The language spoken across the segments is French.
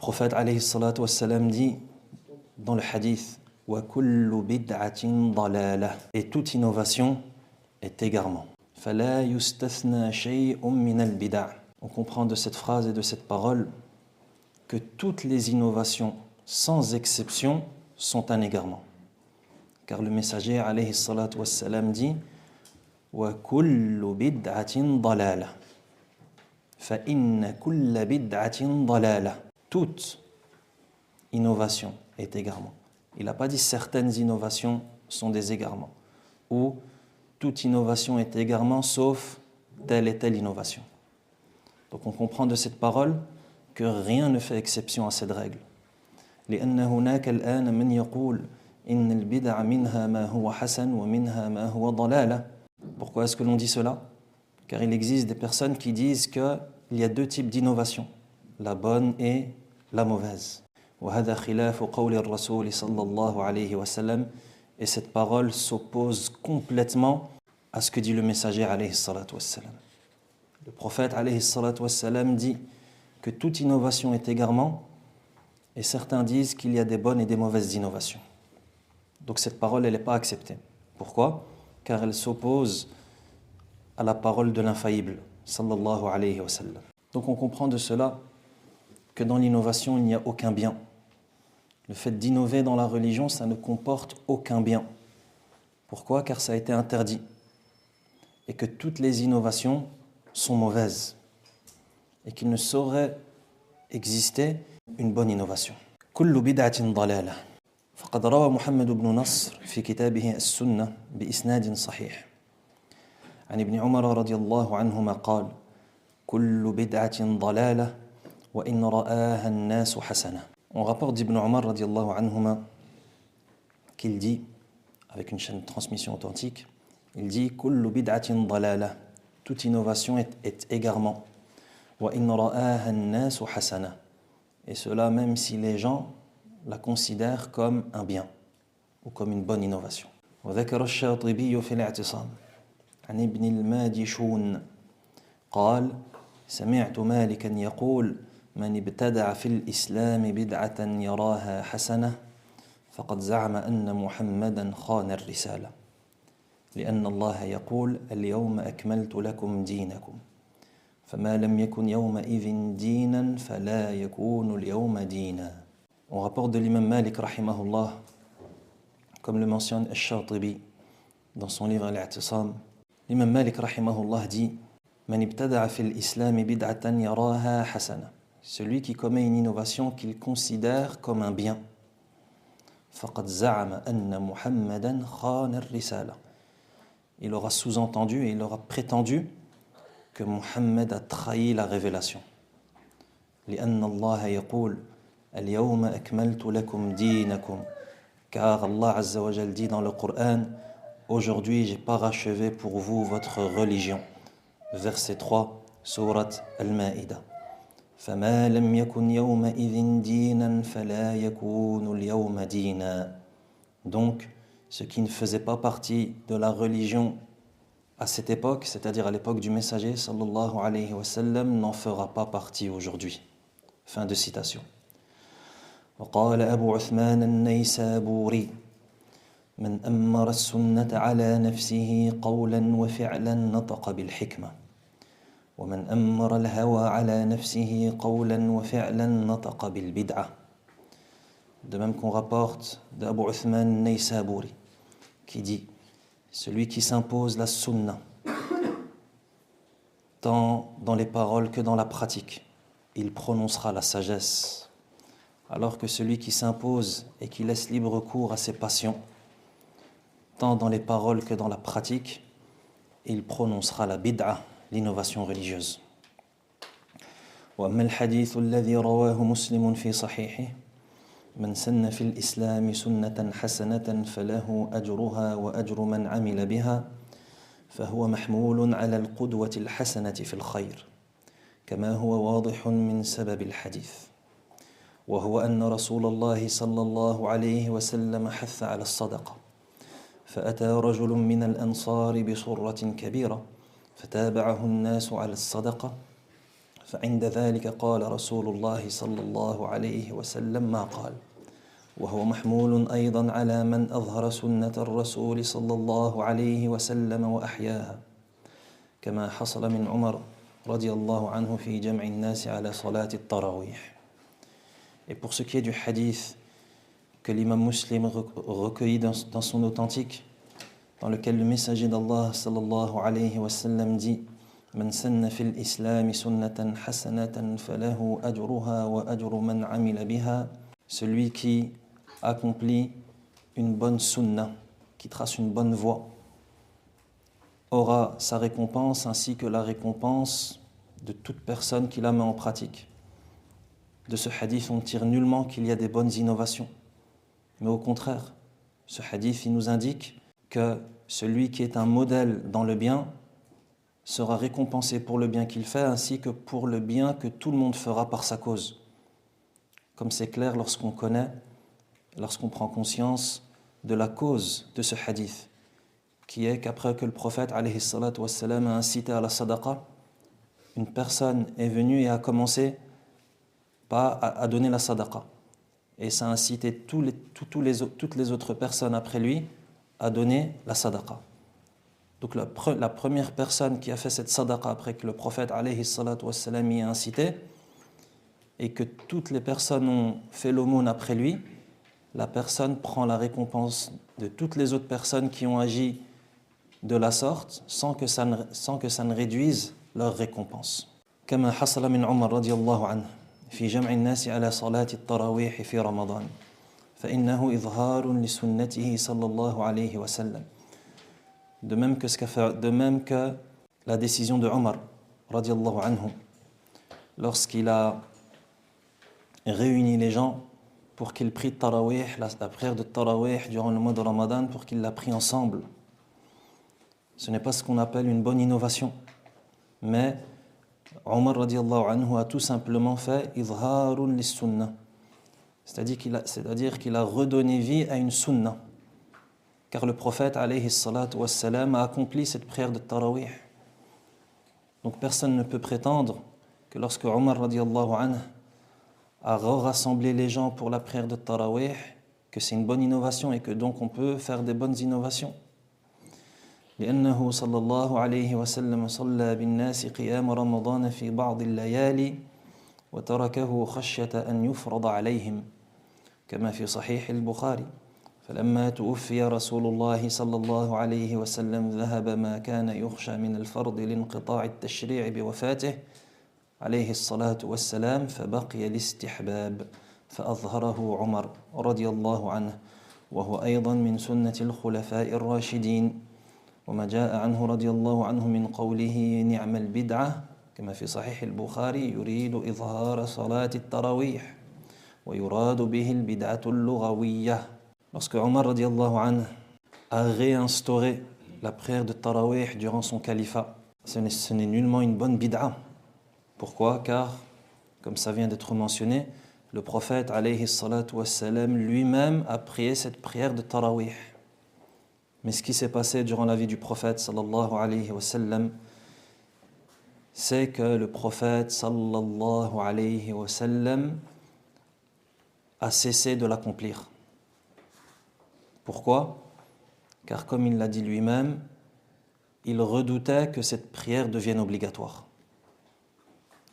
prophète alayhi salatu wassalam dit dans le hadith wa kullu bid'atin dalalah, et toute innovation est égarement. Fala yustathna shay'un min al-bid'a. On comprend de cette phrase et de cette parole que toutes les innovations sans exception sont un égarement. Car le messager alayhi salatu wassalam dit wa kullu bid'atin dalalah fa inna kulla bid'atin dalalah. Toute innovation est égarement. Il n'a pas dit certaines innovations sont des égarements ou toute innovation est égarement sauf telle et telle innovation. Donc on comprend de cette parole que rien ne fait exception à cette règle. لأن هناك الآن من يقول إن البدع منها ما هو حسن ومنها ما هو ضلالة. Pourquoi est-ce que l'on dit cela? Car il existe des personnes qui disent qu'il y a deux types d'innovation, la bonne et la mauvaise. وهذا خلاف قول الرسول صلى الله عليه وسلم. Et cette parole s'oppose complètement à ce que dit le messager alayhi salatu wassalam. Le prophète alayhi salatu wassalam dit que toute innovation est égarement, et certains disent qu'il y a des bonnes et des mauvaises innovations. Donc cette parole, elle n'est pas acceptée. Pourquoi? Car elle s'oppose à la parole de l'infaillible, sallallahu alayhi wa sallam. Donc on comprend de cela que dans l'innovation, il n'y a aucun bien. Le fait d'innover dans la religion, ça ne comporte aucun bien. Pourquoi? Car ça a été interdit. Et que toutes les innovations sont mauvaises. Et qu'il ne saurait exister une bonne innovation. كل بدعة ضلالة. فقد روى محمد بن نصر في كتابه السنة بإسناد صحيح عن ابن عمر رضي الله عنهما قال كل بدعة ضلالة وإن رآها الناس حسنة. On rapporte d'Ibn Umar radiallahu anhuma qu'il dit, avec une chaîne de transmission authentique, il dit kullu bid'atin dalalah, toute innovation est égarement, wa in ra'aha an-nasu hasana, et cela même si les gens la considèrent comme un bien ou comme une bonne innovation. وذكر الشاطبي في الاعتصام عن ابن الماجشون قال سمعت مالكا يقول من ابتدع في الإسلام بدعة يراها حسنة فقد زعم أن محمدا خان الرسالة لأن الله يقول اليوم أكملت لكم دينكم فما لم يكن يومئذ دينا فلا يكون اليوم دينا. On rapporte de l'imam Malik rahimahullah, comme le mentionne Ash-Shatibi dans son livre Al-I'tisam. L'imam Malik rahimahullah dit Man ibtada'a fil islami bid'atan yaraha hasana, celui qui commet une innovation qu'il considère comme un bien. Faqad za'ama anna Muhammadan khana ar-risala, il aura sous-entendu et il aura prétendu que Muhammad a trahi la révélation. لأن الله يقول اليوم أكملت لكم دينكم, car Allah Azza wa Jal dit dans le Coran aujourd'hui j'ai parachevé pour vous votre religion. Verset 3, sourate Al-Ma'idah. فما لم يكن يومئذ دينا فلا يكون اليوم دينا. Donc ce qui ne faisait pas partie de la religion à cette époque, c'est-à-dire à l'époque du messager sallallahu alayhi wa sallam, n'en fera pas partie aujourd'hui. Fin de citation. وقال أبو عثمان النيسابوري من أمر السنة على نفسه قولا وفعلا نطق بالحكمة ومن أمر الهوى على نفسه قولا وفعلا نطق بالبدعة. De même qu'on rapporte d'Abu Uthman Naysaburi qui dit celui qui s'impose la sunna tant dans les paroles que dans la pratique, il prononcera la sagesse, alors que celui qui s'impose et qui laisse libre cours à ses passions tant dans les paroles que dans la pratique, il prononcera la bid'a, l'innovation religieuse. وأما الحديث الذي رواه مسلم في صحيحه من سن في الإسلام سنة حسنة فله أجرها وأجر من عمل بها فهو محمول على القدوة الحسنة في الخير كما هو واضح من سبب الحديث وهو أن رسول الله صلى الله عليه وسلم حث على الصدقة فأتى رجل من الأنصار بصرة كبيرة فتابعه الناس على الصدقة فعند ذلك قال رسول الله صلى الله عليه وسلم ما قال وهو محمول أيضا على من أظهر سنة الرسول صلى الله عليه وسلم وأحياها كما حصل من عمر رضي الله عنه في جمع الناس على صلاة التراويح. Et pour ce qui est du hadith que l'imam Muslim recueillit dans son authentique, dans lequel le messager d'Allah sallallahu alayhi wa sallam dit Man sanna fil islami sunnatan hasanatan falahu ajruha wa ajru man amila biha, celui qui accomplit une bonne sunna, qui trace une bonne voie, aura sa récompense ainsi que la récompense de toute personne qui la met en pratique. De ce hadith, on ne tire nullement qu'il y a des bonnes innovations. Mais au contraire, ce hadith, il nous indique que celui qui est un modèle dans le bien sera récompensé pour le bien qu'il fait ainsi que pour le bien que tout le monde fera par sa cause. Comme c'est clair lorsqu'on prend conscience de la cause de ce hadith, qui est qu'après que le prophète alayhi salatu wassalam a incité à la sadaqa, une personne est venue et a commencé à donner la sadaqa. Et ça a incité toutes les autres personnes après lui à donner la sadaqa. Donc la première personne qui a fait cette sadaqa après que le prophète alayhi salatu wassalam y a incité, et que toutes les personnes ont fait l'aumône après lui, la personne prend la récompense de toutes les autres personnes qui ont agi de la sorte sans que ça ne réduise leur récompense. كما حصل من عمر رضي الله عنه في جمع الناس على صلاة التراويح في رمضان فإنه إظهار لسنته صلى الله عليه وسلم. De même que la décision de Omar رضي الله عنه lorsqu'il a réuni les gens pour qu'ils prient tarawih, la prière de tarawih durant le mois de Ramadan, pour qu'ils la prient ensemble. Ce n'est pas ce qu'on appelle une bonne innovation, mais Omar radiallahu anhu a tout simplement fait izharun lis-sunnah, c'est-à-dire qu'il a redonné vie à une sunnah, car le prophète alayhi salatu wassalam a accompli cette prière de tarawih. Donc personne ne peut prétendre que lorsque Omar radiallahu anhu a rassemblé les gens pour la prière de tarawih, que c'est une bonne innovation et que donc on peut faire des bonnes innovations. لأنه صلى الله عليه وسلم صلى بالناس قيام رمضان في بعض الليالي وتركه خشية أن يفرض عليهم كما في صحيح البخاري فلما توفي رسول الله صلى الله عليه وسلم ذهب ما كان يخشى من الفرض لانقطاع التشريع بوفاته عليه الصلاة والسلام فبقي الاستحباب فأظهره عمر رضي الله عنه وهو أيضا من سنة الخلفاء الراشدين وما جاء عنه رضي الله عنه من قوله نعم البدعة كما في صحيح البخاري يريد إظهار صلاة التراويح ويراد به البدعة اللغوية. Lorsque Omar رضي الله عنه a réinstauré la prière de tarawih durant son califat, ce n'est nullement une bonne bid'a. Pourquoi? Car, comme ça vient d'être mentionné, le prophète alayhi salatu wassalam lui-même a prié cette prière de tarawih. Mais ce qui s'est passé durant la vie du prophète sallallahu alayhi wa sallam, c'est que le prophète sallallahu alayhi wa sallam a cessé de l'accomplir. Pourquoi? Car comme il l'a dit lui-même, il redoutait que cette prière devienne obligatoire.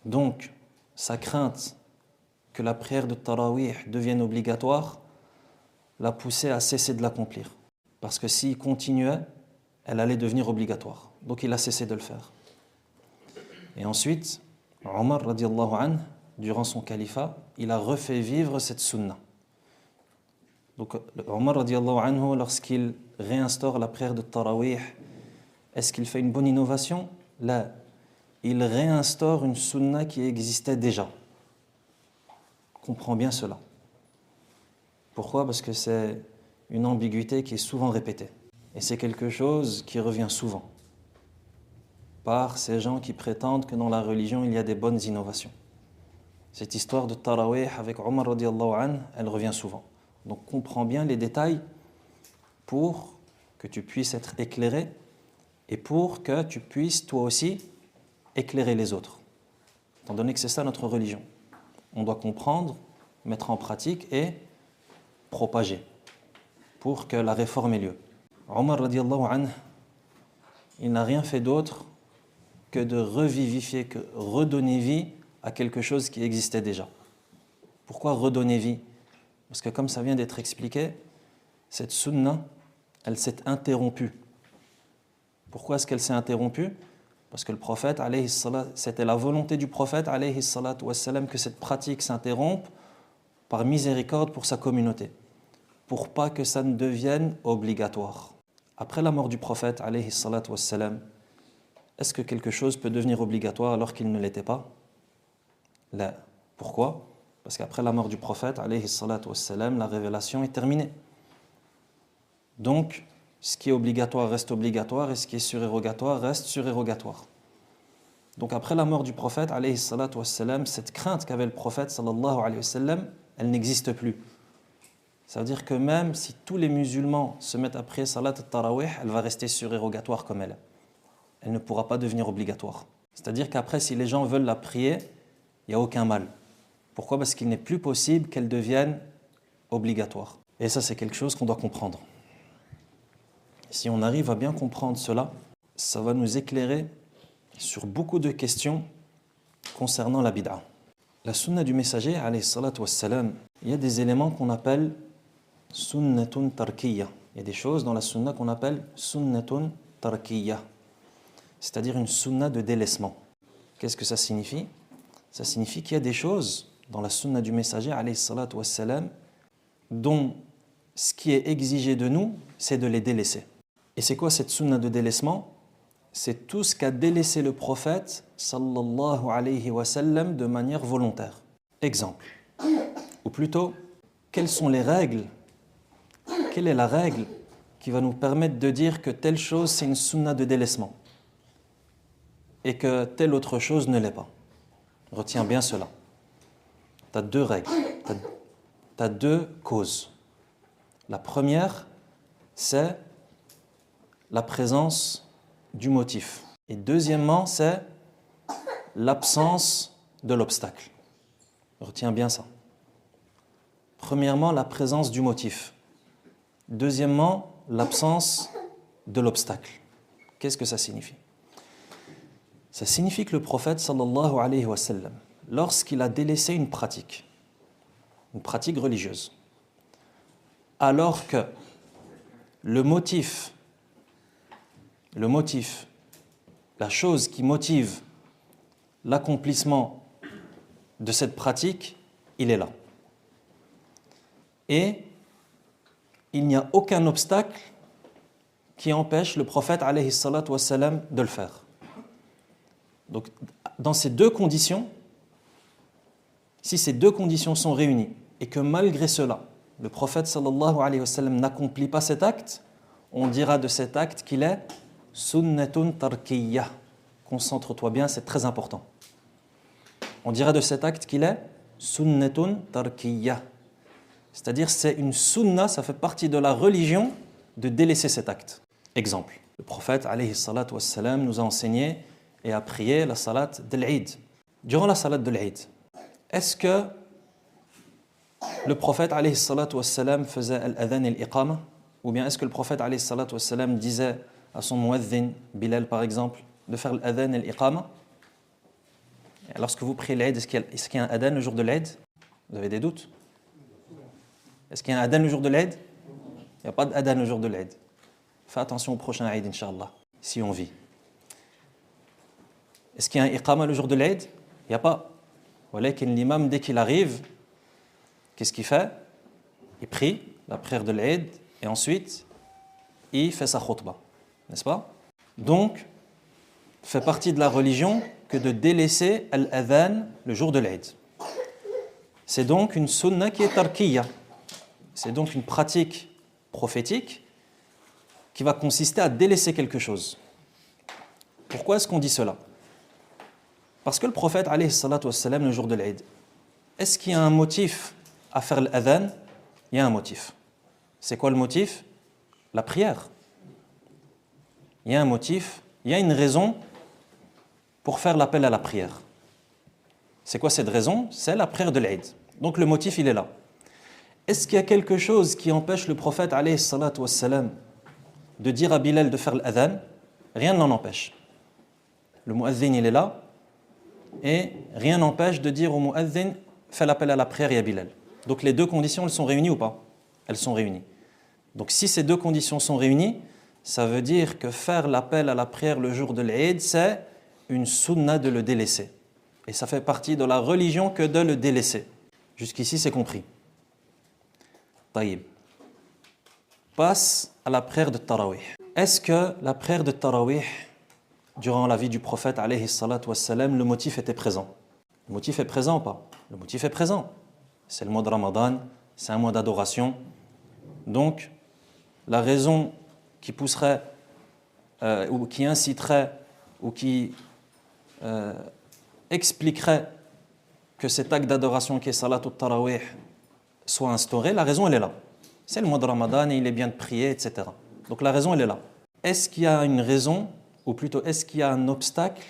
Donc, sa crainte que la prière de tarawih devienne obligatoire l'a poussé à cesser de l'accomplir. Parce que s'il continuait, elle allait devenir obligatoire. Donc il a cessé de le faire. Et ensuite, Omar radiallahu anhu, durant son califat, il a refait vivre cette sunna. Donc Omar radiallahu anhu, lorsqu'il réinstaure la prière de tarawih, est-ce qu'il fait une bonne innovation? Là, il réinstaure une sunna qui existait déjà. Comprends bien cela. Pourquoi? Parce que c'est une ambiguïté qui est souvent répétée. Et c'est quelque chose qui revient souvent par ces gens qui prétendent que dans la religion, il y a des bonnes innovations. Cette histoire de tarawih avec Omar radiallahu anhu, elle revient souvent. Donc comprends bien les détails pour que tu puisses être éclairé et pour que tu puisses toi aussi éclairer les autres. étant donné que c'est ça notre religion. On doit comprendre, mettre en pratique et propager pour que la réforme ait lieu. Omar radiallahu anhu, il n'a rien fait d'autre que de revivifier, que redonner vie à quelque chose qui existait déjà. Pourquoi redonner vie? Parce que comme ça vient d'être expliqué, cette sunna, elle s'est interrompue. Pourquoi est-ce qu'elle s'est interrompue? Parce que le prophète, c'était la volonté du prophète que cette pratique s'interrompe par miséricorde pour sa communauté, pour pas que ça ne devienne obligatoire. Après la mort du prophète, est-ce que quelque chose peut devenir obligatoire alors qu'il ne l'était pas? Là. Pourquoi? Parce qu'après la mort du prophète, la révélation est terminée. Donc, ce qui est obligatoire reste obligatoire et ce qui est surérogatoire reste surérogatoire. Donc après la mort du prophète, cette crainte qu'avait le prophète, sallallahu alayhi wa sallam, elle n'existe plus. Ça veut dire que même si tous les musulmans se mettent à prier salat al-tarawih, elle va rester surérogatoire comme elle. Elle ne pourra pas devenir obligatoire. C'est-à-dire qu'après, si les gens veulent la prier, il n'y a aucun mal. Pourquoi? Parce qu'il n'est plus possible qu'elle devienne obligatoire. Et ça, c'est quelque chose qu'on doit comprendre. Si on arrive à bien comprendre cela, ça va nous éclairer sur beaucoup de questions concernant la bid'a. La sunna du messager, alayhi salatu wassalam, il y a des éléments qu'on appelle sunnatun tarkiyya. Il y a des choses dans la sunna qu'on appelle sunnatun tarkiyya, c'est-à-dire une sunna de délaissement. Qu'est-ce que ça signifie? Ça signifie qu'il y a des choses dans la sunna du messager, alayhi salatu wassalam, dont ce qui est exigé de nous, c'est de les délaisser. Et c'est quoi cette sunna de délaissement? C'est tout ce qu'a délaissé le prophète sallallahu alayhi wa sallam de manière volontaire. Exemple, ou plutôt, quelles sont les règles? Quelle est la règle qui va nous permettre de dire que telle chose c'est une sunna de délaissement et que telle autre chose ne l'est pas? Retiens bien cela. Tu as deux règles, tu as deux causes. La première, c'est la présence du motif. Et deuxièmement, c'est l'absence de l'obstacle. Retiens bien ça. Premièrement, la présence du motif. Deuxièmement, l'absence de l'obstacle. Qu'est-ce que ça signifie? Ça signifie que le prophète sallallahu alayhi wa sallam, lorsqu'il a délaissé une pratique religieuse, alors que le motif, la chose qui motive l'accomplissement de cette pratique, il est là. Et il n'y a aucun obstacle qui empêche le prophète alayhi salatu wassalam de le faire. Donc, dans ces deux conditions, si ces deux conditions sont réunies et que malgré cela, le prophète sallallahu alayhi wa sallam n'accomplit pas cet acte, on dira de cet acte qu'il est sunnatun tarkiyya. Concentre-toi bien, c'est très important. On dira de cet acte qu'il est sunnatun tarkiyya. C'est-à-dire c'est une sunna, ça fait partie de la religion de délaisser cet acte. Exemple, le prophète alayhi salatu wassalam nous a enseigné et a prié la salat de l'Eid. Durant la salat de l'Eid, est-ce que le prophète alayhi salatu wassalam faisait al-adhan et l'iqama? Ou bien est-ce que le prophète alayhi salatu wassalam disait à son muadhin, Bilal par exemple, de faire l'adhan et l'iqama? Lorsque vous priez l'Eid, est-ce qu'il y a un adhan le jour de l'Eid? Vous avez des doutes? Est-ce qu'il y a un adhan le jour de l'Eid? Il n'y a pas d'adhan le jour de l'Eid. Fais attention au prochain Eid, Inch'Allah, si on vit. Est-ce qu'il y a un iqama le jour de l'Eid? Il n'y a pas. L'imam, dès qu'il arrive, qu'est-ce qu'il fait? Il prie la prière de l'Eid et ensuite, il fait sa khutbah. N'est-ce pas? Donc, fait partie de la religion que de délaisser al-adhan le jour de l'Eid. C'est donc une sunna qui est tarkiyya. C'est donc une pratique prophétique qui va consister à délaisser quelque chose. Pourquoi est-ce qu'on dit cela? Parce que le prophète, alayhi salatu wassalam, le jour de l'Eid, est-ce qu'il y a un motif à faire l'adhan? Il y a un motif. C'est quoi le motif? La prière. Il y a un motif, il y a une raison pour faire l'appel à la prière. C'est quoi cette raison? C'est la prière de l'Eid. Donc le motif, il est là. Est-ce qu'il y a quelque chose qui empêche le prophète, alayhi salatu wassalam, de dire à Bilal de faire l'adhan? Rien n'en empêche. Le muazzin, il est là, et rien n'empêche de dire au muazzin, fais l'appel à la prière, ya Bilal. Donc les deux conditions, elles sont réunies ou pas? Elles sont réunies. Donc si ces deux conditions sont réunies, ça veut dire que faire l'appel à la prière le jour de l'Eid, c'est une sunna de le délaisser. Et ça fait partie de la religion que de le délaisser. Jusqu'ici, c'est compris. Taïb. Passe à la prière de Tarawih. Est-ce que la prière de Tarawih, durant la vie du prophète, alayhi salatu wassalam, le motif était présent? Le motif est présent ou pas? Le motif est présent. C'est le mois de Ramadan, c'est un mois d'adoration. Donc, la raison qui pousserait, ou qui inciterait, ou qui expliquerait que cet acte d'adoration qui est Salat al-Tarawih soit instauré, la raison elle est là. C'est le mois de Ramadan et il est bien de prier, etc. Donc la raison elle est là. Est-ce qu'il y a une raison, ou plutôt est-ce qu'il y a un obstacle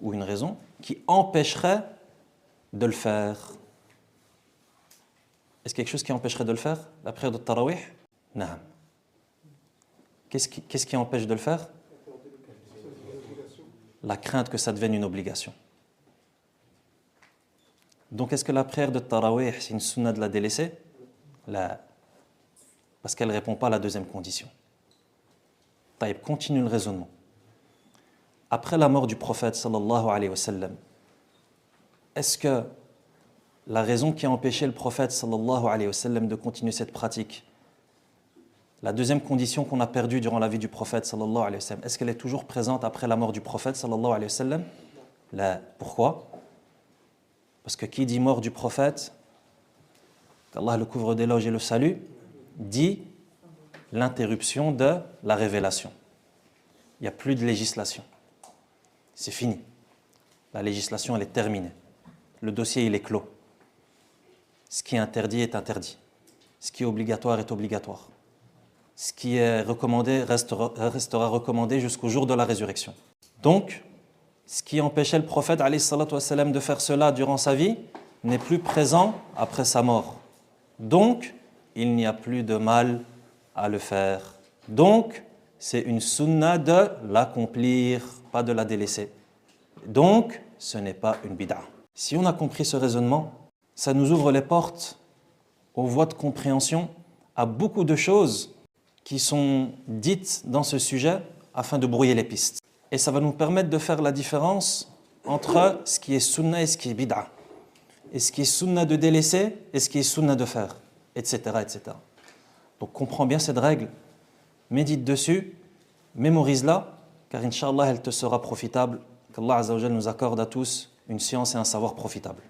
ou une raison qui empêcherait de le faire? Est-ce quelque chose qui empêcherait de le faire? La prière de Tarawih? Non. Qu'est-ce qui empêche de le faire? La crainte que ça devienne une obligation. Donc est-ce que la prière de Tarawih, c'est une sunna de la délaisser? Là. Parce qu'elle ne répond pas à la deuxième condition. Taïb, continue le raisonnement. Après la mort du prophète sallallahu alayhi wa sallam, est-ce que la raison qui a empêché le prophète sallallahu alayhi wa sallam de continuer cette pratique, la deuxième condition qu'on a perdue durant la vie du prophète sallallahu alayhi wa sallam, est-ce qu'elle est toujours présente après la mort du prophète sallallahu alayhi wa sallam? Là. Pourquoi? Parce que qui dit mort du prophète, qu'Allah le couvre d'éloges et le salue, dit l'interruption de la révélation. Il n'y a plus de législation. C'est fini. La législation, elle est terminée. Le dossier, il est clos. Ce qui est interdit est interdit. Ce qui est obligatoire est obligatoire. Ce qui est recommandé restera recommandé jusqu'au jour de la résurrection. Donc, ce qui empêchait le prophète alayhi salatu wassalam, de faire cela durant sa vie n'est plus présent après sa mort. Donc, il n'y a plus de mal à le faire. Donc, c'est une sunna de l'accomplir, pas de la délaisser. Donc, ce n'est pas une bid'a. Si on a compris ce raisonnement, ça nous ouvre les portes aux voies de compréhension à beaucoup de choses qui sont dites dans ce sujet afin de brouiller les pistes. Et ça va nous permettre de faire la différence entre ce qui est sunna et ce qui est bid'a. Et ce qui est sunna de délaisser et ce qui est sunna de faire, etc., etc. Donc comprends bien cette règle, médite dessus, mémorise-la, car Inch'Allah elle te sera profitable. Qu'Allah Azza wa Jal nous accorde à tous une science et un savoir profitable.